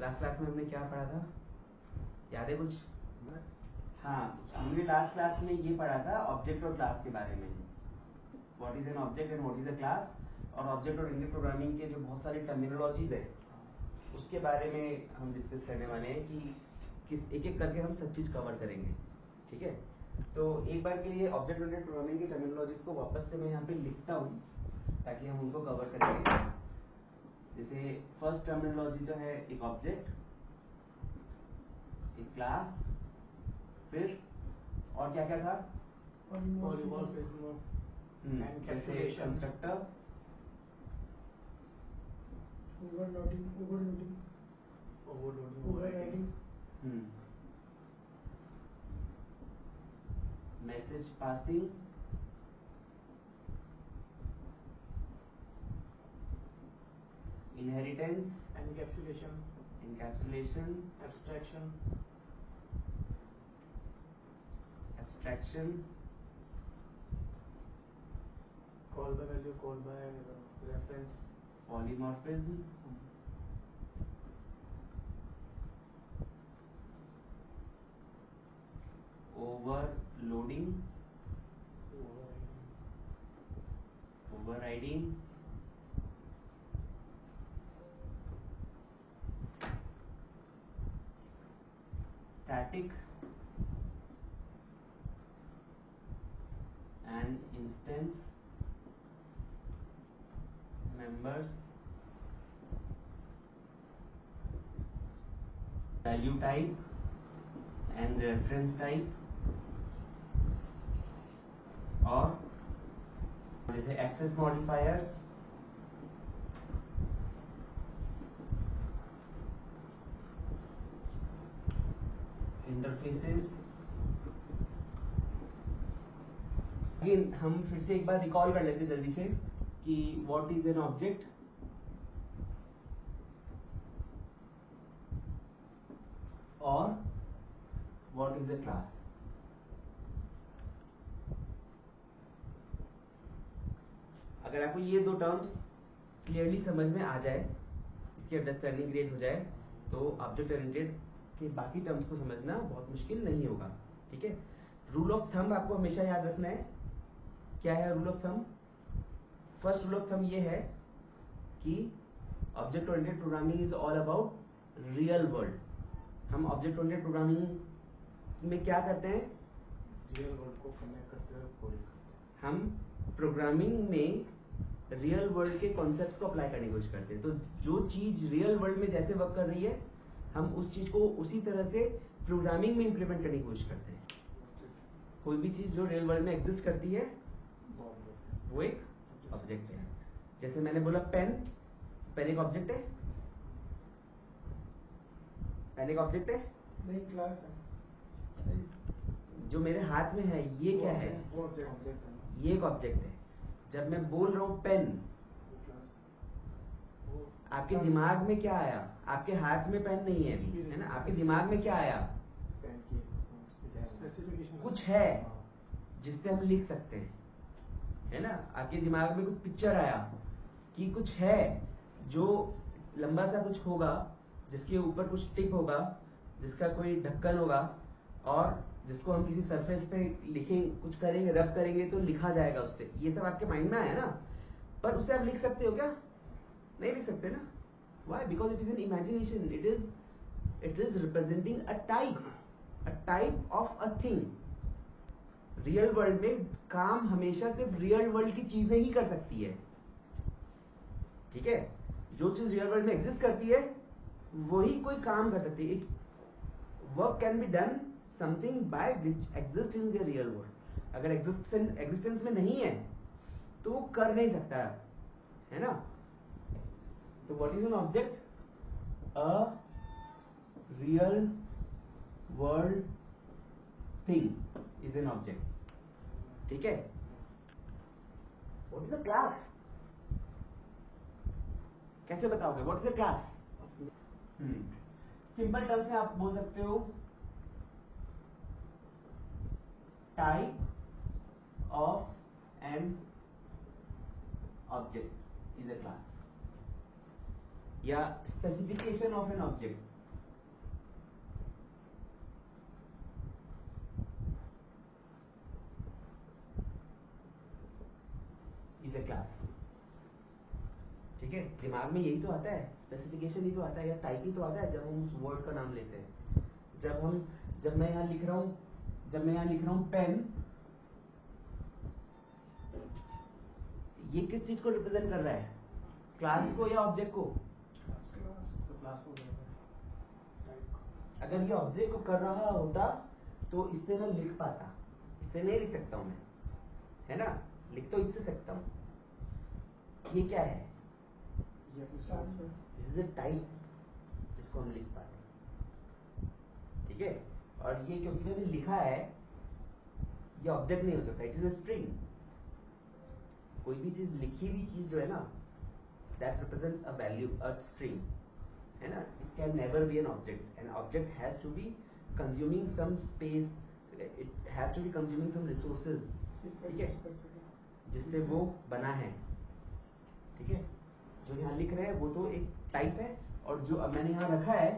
Last class में हमने क्या पढ़ा था, याद है कुछ? हाँ, हमने लास्ट क्लास में ये पढ़ा था ऑब्जेक्ट और क्लास के बारे में, what is an object and what is a class, और ऑब्जेक्ट ओरिएंटेड प्रोग्रामिंग के जो बहुत सारी टर्मिनोलॉजीज है उसके बारे में हम डिस्कस करने वाले हैं कि किस एक एक करके हम सब चीज कवर करेंगे, ठीक है? तो एक बार के लिए ऑब्जेक्ट ओरिएंटेड प्रोग्रामिंग की टर्मिनोलॉजीज को वापस से मैं यहाँ पे लिखता हूँ ताकि हम उनको कवर करेंगे। जैसे फर्स्ट टर्मिनोलॉजी तो है एक ऑब्जेक्ट, एक क्लास, फिर और क्या क्या था? पॉलीमॉर्फिज्म, जैसे constructor, overloading, message passing, inheritance, encapsulation, abstraction, call by value, call by reference, polymorphism, overloading, overriding, static and instance members, value type and reference type, और जैसे access modifiers, interfaces। अगेन हम फिर से एक बार रिकॉल कर लेते जल्दी से कि व्हाट इज एन ऑब्जेक्ट, और व्हाट इज अ क्लास। अगर आपको ये दो टर्म्स क्लियरली समझ में आ जाए, इसकी अंडरस्टैंडिंग क्रिएट हो जाए, तो ऑब्जेक्ट ओरिएंटेड के बाकी टर्म्स को समझना बहुत मुश्किल नहीं होगा, ठीक है? रूल ऑफ थंब आपको हमेशा याद रखना है। क्या है rule of thumb? First rule of thumb ये है कि object oriented programming is all about real world. हम ऑब्जेक्ट ओरिएंटेड प्रोग्रामिंग में क्या करते हैं? रियल वर्ल्ड को कनेक्ट करते हुए कोड करते हैं। हम प्रोग्रामिंग में रियल वर्ल्ड के कॉन्सेप्ट्स को अप्लाई करने की कोशिश करते हैं। तो जो चीज रियल वर्ल्ड में जैसे वर्क कर रही है, हम उस चीज को उसी तरह से प्रोग्रामिंग में इंप्लीमेंट करने की कोशिश करते हैं। कोई भी चीज जो रियल वर्ल्ड में एग्जिस्ट करती है वो एक ऑब्जेक्ट है। जैसे मैंने बोला पेन, पेन एक ऑब्जेक्ट है? पेन एक ऑब्जेक्ट है? नहीं, क्लास है। जो मेरे हाथ में है ये क्या है? वो ऑब्जेक्ट है। ये एक ऑब्जेक्ट है। जब मैं बोल रहा हूं पेन, आपके दिमाग में क्या आया? आपके हाथ में पेन नहीं है अभी, है ना? आपके दिमाग में क्या आया? पेन की स्पेसिफिकेशन कुछ है जिससे हम लिख सकते हैं, है ना? आपके दिमाग में कुछ पिक्चर आया कि कुछ है जो लंबा सा कुछ होगा, जिसके ऊपर कुछ टिप होगा, जिसका कोई ढक्कन होगा, और जिसको हम किसी सरफेस पे लिखें, कुछ करेंगे, रब करेंगे तो लिखा जाएगा उससे। ये सब आपके माइंड में आया ना? पर उसे आप लिख सकते हो क्या? नहीं लिख सकते ना? Why? Because it is an imagination. It is representing a type of a thing. Real world में काम हमेशा सिर्फ रियल वर्ल्ड की चीजें ही कर सकती है, ठीक है? जो चीज रियल वर्ल्ड में एग्जिस्ट करती है वही कोई काम कर सकती है। Work can be done something by which exist in the real world. अगर एग्जिस्टेंस में नहीं है तो वो कर नहीं सकता, है ना? तो what is an object? A real world thing is an object, ठीक है? What is a class? कैसे बताओगे what is a class? Simple term से आप बोल सकते हो type of an object is a class, या specification of an object is a class. ठीक है, दिमाग में यही तो आता है, स्पेसिफिकेशन ही तो आता है या टाइप ही तो आता है जब हम उस वर्ड का नाम लेते हैं। जब मैं यहाँ लिख रहा हूँ पेन, ये किस चीज को रिप्रेजेंट कर रहा है, क्लास को या ऑब्जेक्ट को? क्लास हो जाएगा। अगर ये ऑब्जेक्ट को कर रहा होता तो इससे मैं लिख पाता, इससे नहीं लिख सकता हूं मैं, है ना, लिख तो इससे सकता हूं। ये क्या है? दिस इज ए टाइप जिसको हम लिख पाते हैं। ठीक है, और ये क्योंकि मैंने लिखा है, ये ऑब्जेक्ट नहीं हो सकता, इट इज ए स्ट्रिंग। कोई भी चीज, लिखी हुई चीज जो है ना, that represents a value, a string, है ना। It can never be an object. An object has to be consuming some space, it has to be consuming some resources, ठीक है, जिससे वो बना है। ठीक है, जो यहाँ लिख रहे हैं वो तो एक टाइप है, और जो अब मैंने यहाँ रखा है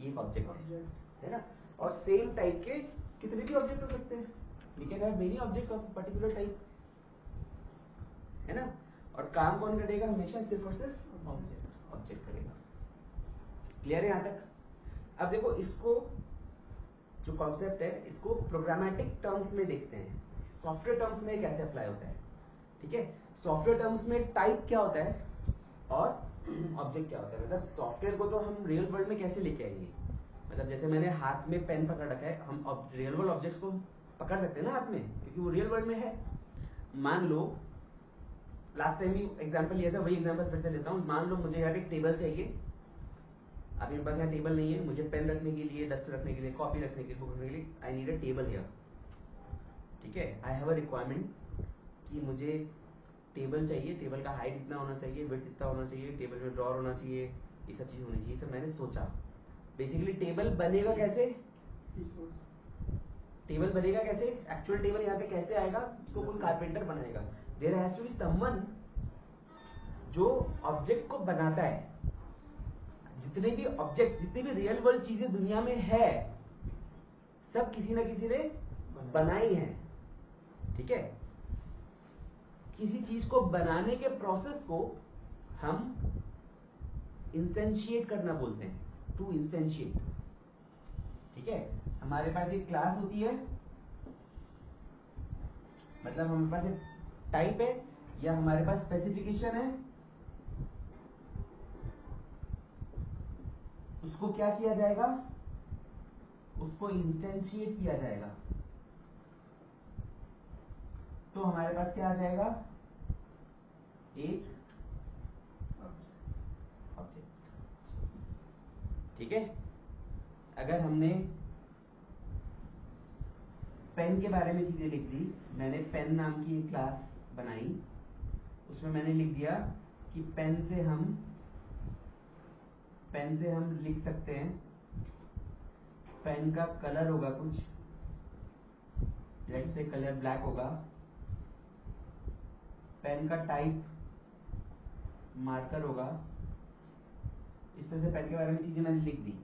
ये एक ऑब्जेक्ट है ना। और सेम टाइप के कितने भी ऑब्जेक्ट हो सकते हैं, we can have many objects of particular type, है ना। और काम कौन करेगा? हमेशा सिर्फ और सिर्फ ऑब्जेक्ट करेगा। क्लियर है यहाँ तक? अब देखो, इसको जो कॉन्सेप्ट है इसको प्रोग्रामेटिक टर्म्स में देखते हैं, सॉफ्टवेयर टर्म्स में कैसे अप्लाई होता है। ठीक है, सॉफ्टवेयर टर्म्स में टाइप क्या होता है और ऑब्जेक्ट क्या होता है। मतलब सॉफ्टवेयर को तो हम रियल वर्ल्ड में कैसे लेके आएंगे, मतलब जैसे मैंने हाथ में पेन पकड़ रखा है, हम रियल वर्ल्ड ऑब्जेक्ट्स को पकड़ सकते हैं ना हाथ में, क्योंकि वो रियल वर्ल्ड में है। मान लो लास्ट टाइम भी एग्जांपल लिया था, वही एग्जांपल फिर से लेता हूँ। मान लो मुझे यहाँ पे एक टेबल चाहिए, अब मेरे पास यहाँ टेबल नहीं है, मुझे पेन रखने के लिए, डस्टर रखने के लिए, कॉपी रखने के लिए, बुक रखने के लिए, I need a table here. ठीक है, आई हैव अ रिक्वायरमेंट कि मुझे टेबल चाहिए, टेबल का हाइट इतना होना चाहिए, विड्थ इतना होना चाहिए, टेबल में ड्रॉअर होना चाहिए, ये सब चीज होनी चाहिए। सब मैंने सोचा। बेसिकली टेबल बनेगा कैसे? टेबल बनेगा कैसे? एक्चुअल टेबल यहाँ पे कैसे आएगा? उसको कोई कारपेंटर बनाएगा। There has to be someone जो ऑब्जेक्ट को बनाता है। जितने भी ऑब्जेक्ट, जितनी भी रियल वर्ल्ड चीजें दुनिया में है, सब किसी ना किसी ने बनाई है। ठीक है, किसी चीज को बनाने के प्रोसेस को हम इंस्टेंशिएट करना बोलते हैं, टू इंस्टेंशिएट। ठीक है, हमारे पास एक क्लास होती है, मतलब हमारे पास एक टाइप है या हमारे पास स्पेसिफिकेशन है, उसको क्या किया जाएगा? उसको इंस्टेंशिएट किया जाएगा। तो हमारे पास क्या आ जाएगा? एक ऑब्जेक्ट। ठीक है, अगर हमने पेन के बारे में चीजें लिख दी, मैंने पेन नाम की एक क्लास बनाई, उसमें मैंने लिख दिया कि पेन से हम लिख सकते हैं, पेन का कलर होगा कुछ, लेट्स से कलर ब्लैक होगा, पेन का टाइप मार्कर होगा। इस तरह से पेन के बारे में चीजें मैंने लिख दी।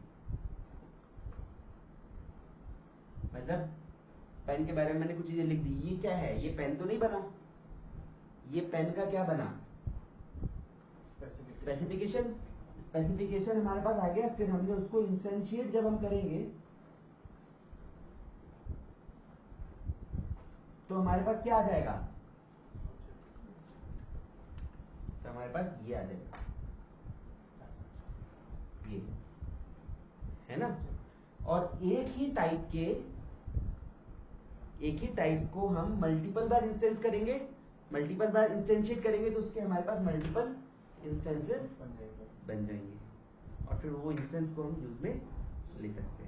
मतलब पेन के बारे में मैंने कुछ चीजें लिख दी। ये क्या है? ये पेन तो नहीं बना, ये पेन का क्या बना? स्पेसिफिकेशन। स्पेसिफिकेशन हमारे पास आ गया, फिर हमने उसको इंस्टेंशिएट जब हम करेंगे तो हमारे पास क्या आ जाएगा? तो हमारे पास ये आ जाएगा, ये, है ना। और एक ही टाइप को हम मल्टीपल बार इंस्टेंस करेंगे, मल्टीपल बार इंस्टेंशिएट करेंगे तो उसके हमारे पास मल्टीपल इंस्टेंसेस बन जाएंगे, और फिर वो इंस्टेंस को हम यूज में ले सकते हैं।